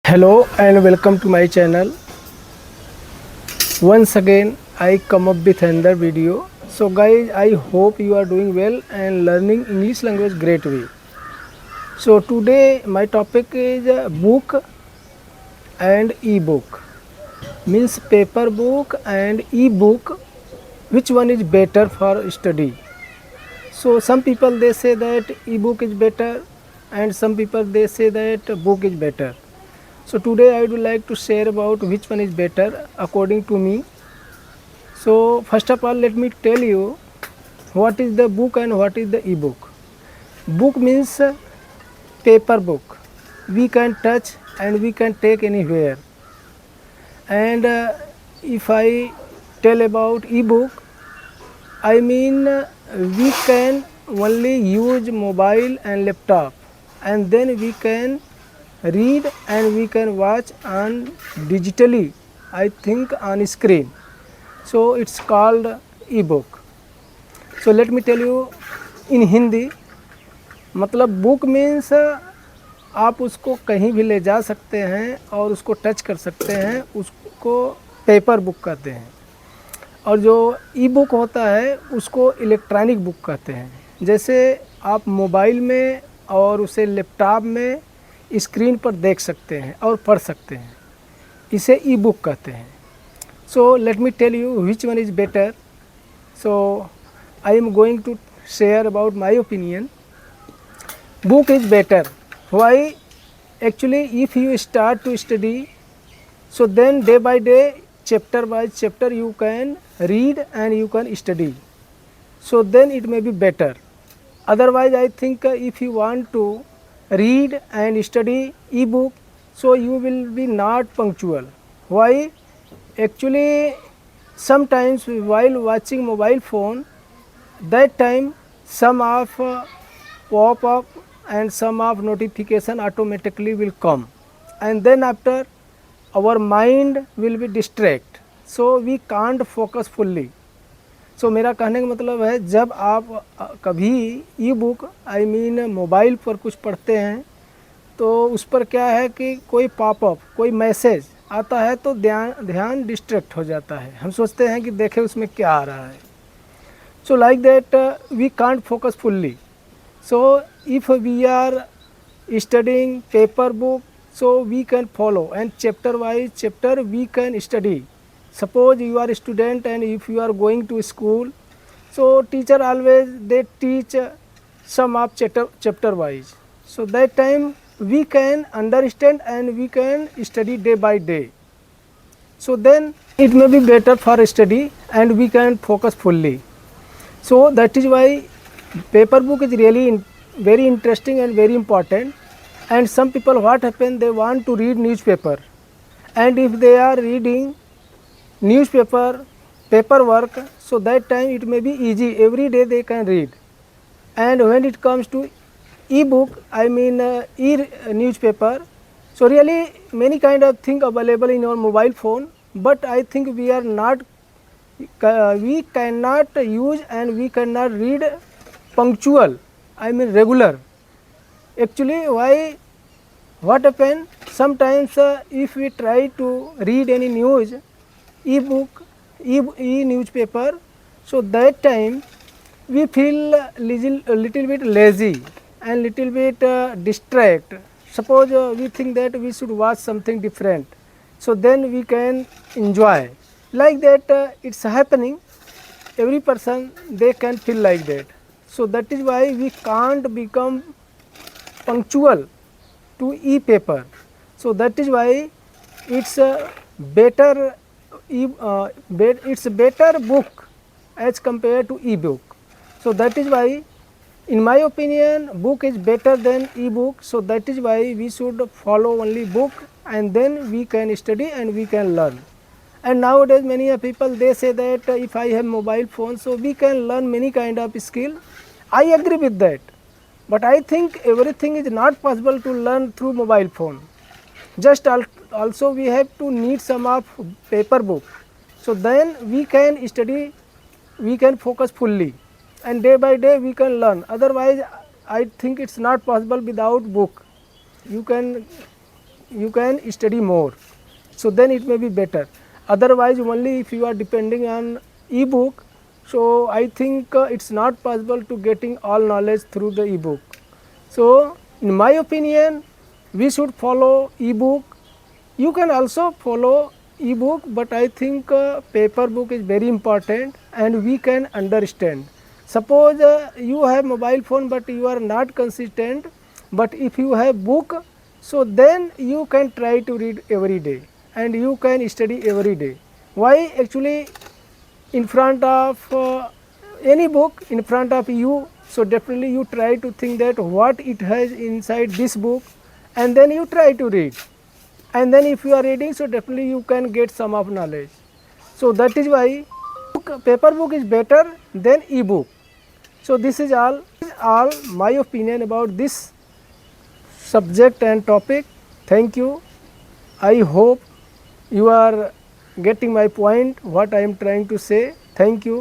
Hello and welcome to my channel. Once again I come up with another video. So guys, I hope you are doing well and learning English language great way. So today my topic is book and e-book. Means paper book and e-book, which one is better for study? So some people they say that e-book is better and some people they say that book is better. So today I would like to share about which one is better according to me. So first of all let me tell you what is the book and what is the e-book. Book means paper book. We can touch and we can take anywhere. And if I tell about e-book, I mean we can only use mobile and laptop, and then we can read and we can watch on digitally, I think on screen. So it's called e-book. So let me tell you in Hindi, मतलब book means आप उसको कहीं भी ले जा सकते हैं और उसको टच कर सकते हैं, उसको पेपर बुक कहते हैं. और जो ई बुक होता है उसको इलेक्ट्रॉनिक बुक कहते हैं. जैसे आप मोबाइल में और उसे लैपटॉप में स्क्रीन पर देख सकते हैं और पढ़ सकते हैं, इसे ई बुक कहते हैं. So let me tell you which one is better. So I am going to share about my opinion. Book is better. Why? Actually, if you start to study, so then day by day, chapter by chapter, you can read and you can study. So then it may be better. Otherwise, I think if you want to read and study e-book, so you will be not punctual. Why? Actually, sometimes while watching mobile phone, that time some of pop up and some of notification automatically will come, and then after our mind will be distract, so we can't focus fully. So मेरा कहने का मतलब है जब आप कभी ई book I mean mobile पर कुछ पढ़ते हैं तो उस पर क्या है कि कोई पॉपअप कोई मैसेज आता है तो ध्यान डिस्ट्रैक्ट हो जाता है. हम सोचते हैं कि देखें उसमें क्या आ रहा है. So like that we can't focus fully. So if we are studying paper book, so we can follow and chapter wise chapter we can study. Suppose you are a student and if you are going to school, so teacher always they teach some of chapter wise. So that time we can understand and we can study day by day. So then it may be better for study and we can focus fully. So that is why paper book is really very interesting and very important. And some people what happen, they want to read newspaper, and if they are reading newspaper paperwork, so that time it may be easy, every day they can read. And when it comes to e-book, I mean e-newspaper, so really many kind of thing available in your mobile phone, but I think we are not we cannot use and we cannot read punctual, I mean regular. Actually why, what happen, sometimes if we try to read any news, e-book, e-newspaper, so that time we feel a little bit lazy and little bit distract. Suppose we think that we should watch something different, so then we can enjoy. Like that it's happening, every person they can feel like that. So that is why we can't become punctual to e-paper. So that is why it's a better it's a better book as compared to e-book. So that is why in my opinion book is better than e-book. So that is why we should follow only book and then we can study and we can learn. And nowadays many of people they say that if I have mobile phone, so we can learn many kind of skill. I agree with that, but I think everything is not possible to learn through mobile phone. Just also we have to need some of paper book, so then we can study, we can focus fully, and day by day we can learn. Otherwise I think it's not possible without book. You can you can study more. So then it may be better. Otherwise, only if you are depending on e-book, so I think it's not possible to getting all knowledge through the e-book. So in my opinion, we should follow e-book. You can also follow e-book, but I think paper book is very important and we can understand. Suppose you have mobile phone but you are not consistent, but if you have book, so then you can try to read every day and you can study every day. Why? Actually, in front of any book in front of you, so definitely you try to think that what it has inside this book, and then you try to read, and then if you are reading, so definitely you can get some of knowledge. So that is why paper book is better than e-book. So this is all my opinion about this subject and topic. Thank you. I hope you are getting my point, what I am trying to say. Thank you.